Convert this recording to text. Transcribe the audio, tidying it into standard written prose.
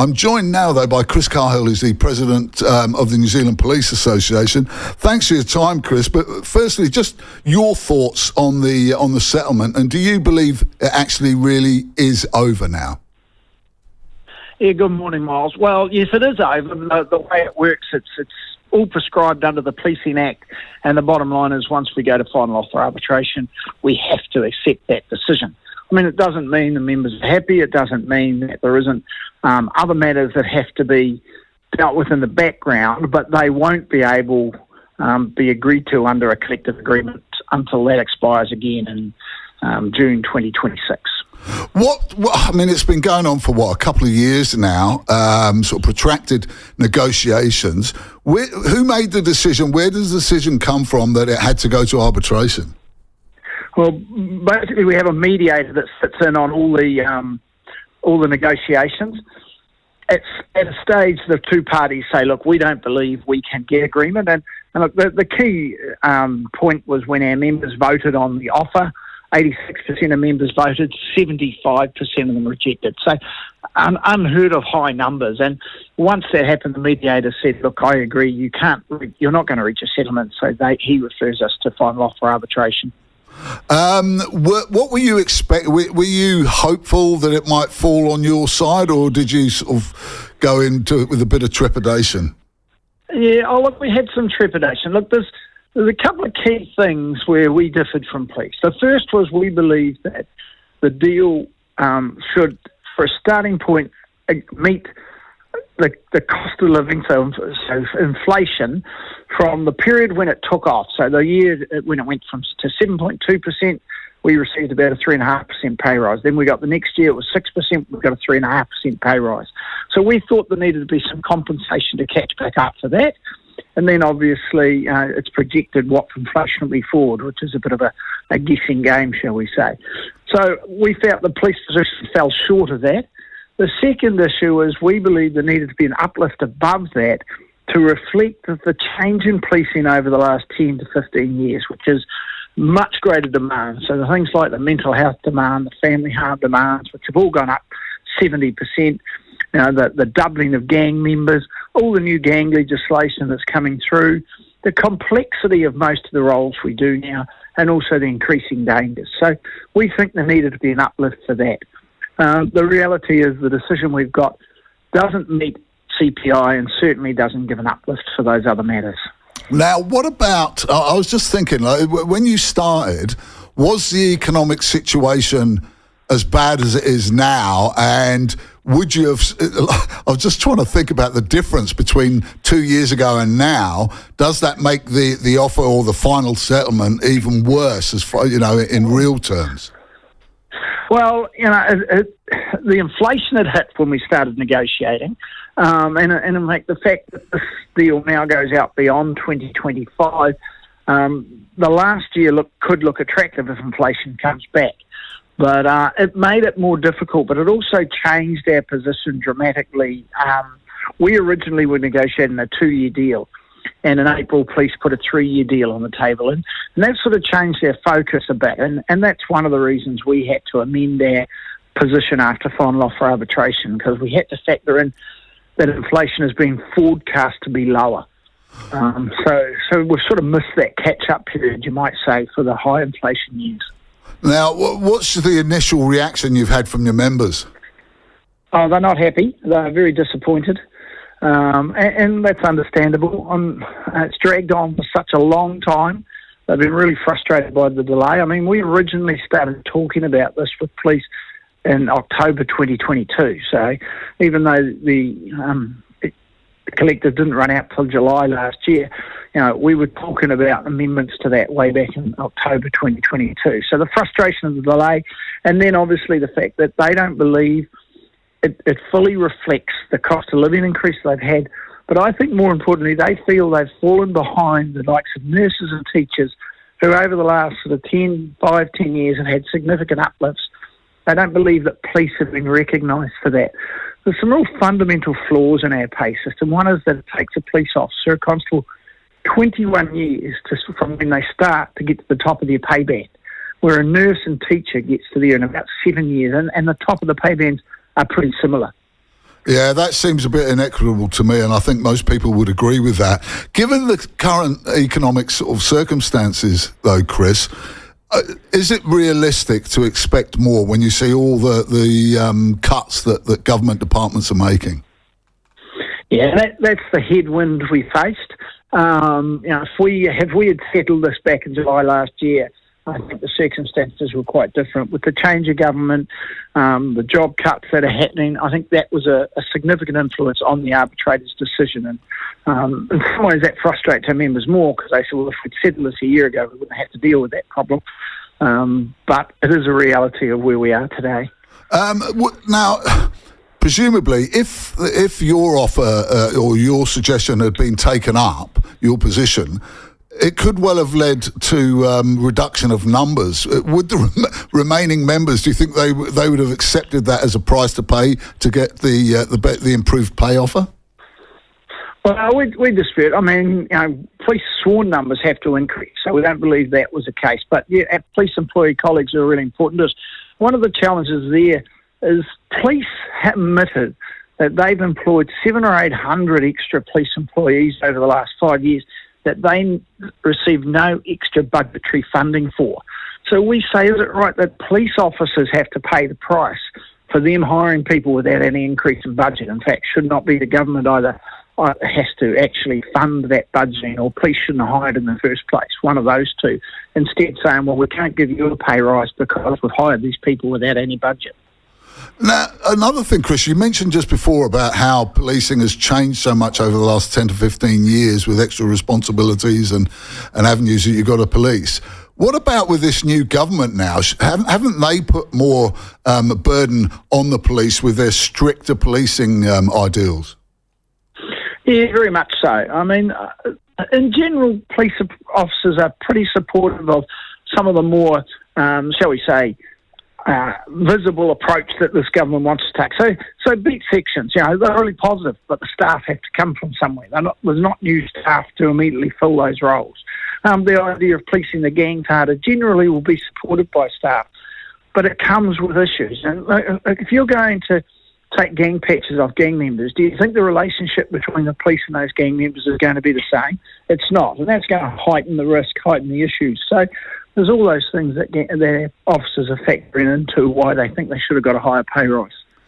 I'm joined now, though, by Chris Cahill, who's the president of the New Zealand Police Association. Thanks for your time, Chris. But firstly, just your thoughts on the settlement, and do you believe it actually really is over now? Yeah, good morning, Miles. Well, yes, it is over. The way it works, it's all prescribed under the Policing Act, and the bottom line is once we go to final offer arbitration, we have to accept that decision. I mean, it doesn't mean the members are happy. It doesn't mean that there isn't other matters that have to be dealt with in the background, but they won't be able be agreed to under a collective agreement until that expires again in June 2026. I mean, it's been going on for a couple of years now, sort of protracted negotiations. Who made the decision? Where does the decision come from that it had to go to arbitration? Well, basically, we have a mediator that sits in on all the negotiations. At a stage, the two parties say, "Look, we don't believe we can get agreement." And look, the key point was when our members voted on the offer. 86% of members voted, 75% of them rejected. So unheard of high numbers. And once that happened, the mediator said, "Look, I agree. You're not going to reach a settlement." So he refers us to final offer arbitration. What were you expect? Were you hopeful that it might fall on your side, or did you sort of go into it with a bit of trepidation? Yeah, look, we had some trepidation. Look, there's a couple of key things where we differed from police. The first was we believed that the deal should, for a starting point, meet the cost of living, so inflation, from the period when it took off. So the year when it went to 7.2%, we received about a 3.5% pay rise. Then we got the next year, it was 6%, we got a 3.5% pay rise. So we thought there needed to be some compensation to catch back up for that. And then obviously it's projected what inflation will be forward, which is a bit of a guessing game, shall we say. So we felt the police position fell short of that. The second issue is we believe there needed to be an uplift above that to reflect the change in policing over the last 10 to 15 years, which is much greater demand. So the things like the mental health demand, the family harm demands, which have all gone up 70%, the doubling of gang members, all the new gang legislation that's coming through, the complexity of most of the roles we do now, and also the increasing dangers. So we think there needed to be an uplift for that. The reality is the decision we've got doesn't meet CPI and certainly doesn't give an uplift for those other matters. Now, what about, I was just thinking, when you started, was the economic situation as bad as it is now? And would you have, I was just trying to think about the difference between 2 years ago and now. Does that make the offer or the final settlement even worse, as far, in real terms? Well, the inflation had hit when we started negotiating, and in fact, the fact that this deal now goes out beyond 2025, the last year could look attractive if inflation comes back. But it made it more difficult, but it also changed our position dramatically. We originally were negotiating a 2-year deal, and in April, police put a 3-year deal on the table. And that sort of changed our focus a bit. And that's one of the reasons we had to amend our position after final offer arbitration, because we had to factor in that inflation has been forecast to be lower. So we've sort of missed that catch-up period, you might say, for the high inflation years. Now, what's the initial reaction you've had from your members? Oh, they're not happy. They're very disappointed. And that's understandable. It's dragged on for such a long time. They've been really frustrated by the delay. I mean, we originally started talking about this with police in October 2022. So even though the collective didn't run out till July last year, we were talking about amendments to that way back in October 2022. So the frustration of the delay, and then obviously the fact that they don't believe it fully reflects the cost of living increase they've had. But I think more importantly, they feel they've fallen behind the likes of nurses and teachers who over the last sort of 10 years have had significant uplifts. They don't believe that police have been recognised for that. There's some real fundamental flaws in our pay system. One is that it takes a police officer, a constable, 21 years from when they start to get to the top of their pay band, where a nurse and teacher gets to there in about 7 years, and the top of the pay bands are pretty similar. Yeah, that seems a bit inequitable to me, and I think most people would agree with that. Given the current economic sort of circumstances, though, Chris, is it realistic to expect more when you see all the cuts that government departments are making? Yeah, that's the headwind we faced. If we had settled this back in July last year, I think the circumstances were quite different. With the change of government, the job cuts that are happening, I think that was a significant influence on the arbitrator's decision. And in some ways that frustrates our members more because they say, well, if we'd settled this a year ago, we wouldn't have to deal with that problem. But it is a reality of where we are today. Now, presumably, if your offer or your suggestion had been taken up, your position, it could well have led to reduction of numbers. Would the remaining members, do you think they would have accepted that as a price to pay to get the improved pay offer? Well, we dispute. I mean, police sworn numbers have to increase, so we don't believe that was the case. But yeah, our police employee colleagues are really important to us. One of the challenges there is police have admitted that they've employed 700 or 800 extra police employees over the last 5 years that they receive no extra budgetary funding for. So we say, is it right that police officers have to pay the price for them hiring people without any increase in budget? In fact, should not be the government either has to actually fund that budgeting, or police shouldn't have hired in the first place, one of those two. Instead saying, well, we can't give you a pay rise because we've hired these people without any budget. Now, another thing, Chris, you mentioned just before about how policing has changed so much over the last 10 to 15 years with extra responsibilities and avenues that you've got to police. What about with this new government now? Haven't they put more burden on the police with their stricter policing ideals? Yeah, very much so. I mean, in general, police officers are pretty supportive of some of the more, shall we say, visible approach that this government wants to take. So beat sections, they're really positive, but the staff have to come from somewhere. There's not new staff to immediately fill those roles. The idea of policing the gangs harder generally will be supported by staff, but it comes with issues. And if you're going to take gang patches off gang members, do you think the relationship between the police and those gang members is going to be the same? It's not, and that's going to heighten the risk, heighten the issues. So there's all those things that their officers are factoring into why they think they should have got a higher pay rise.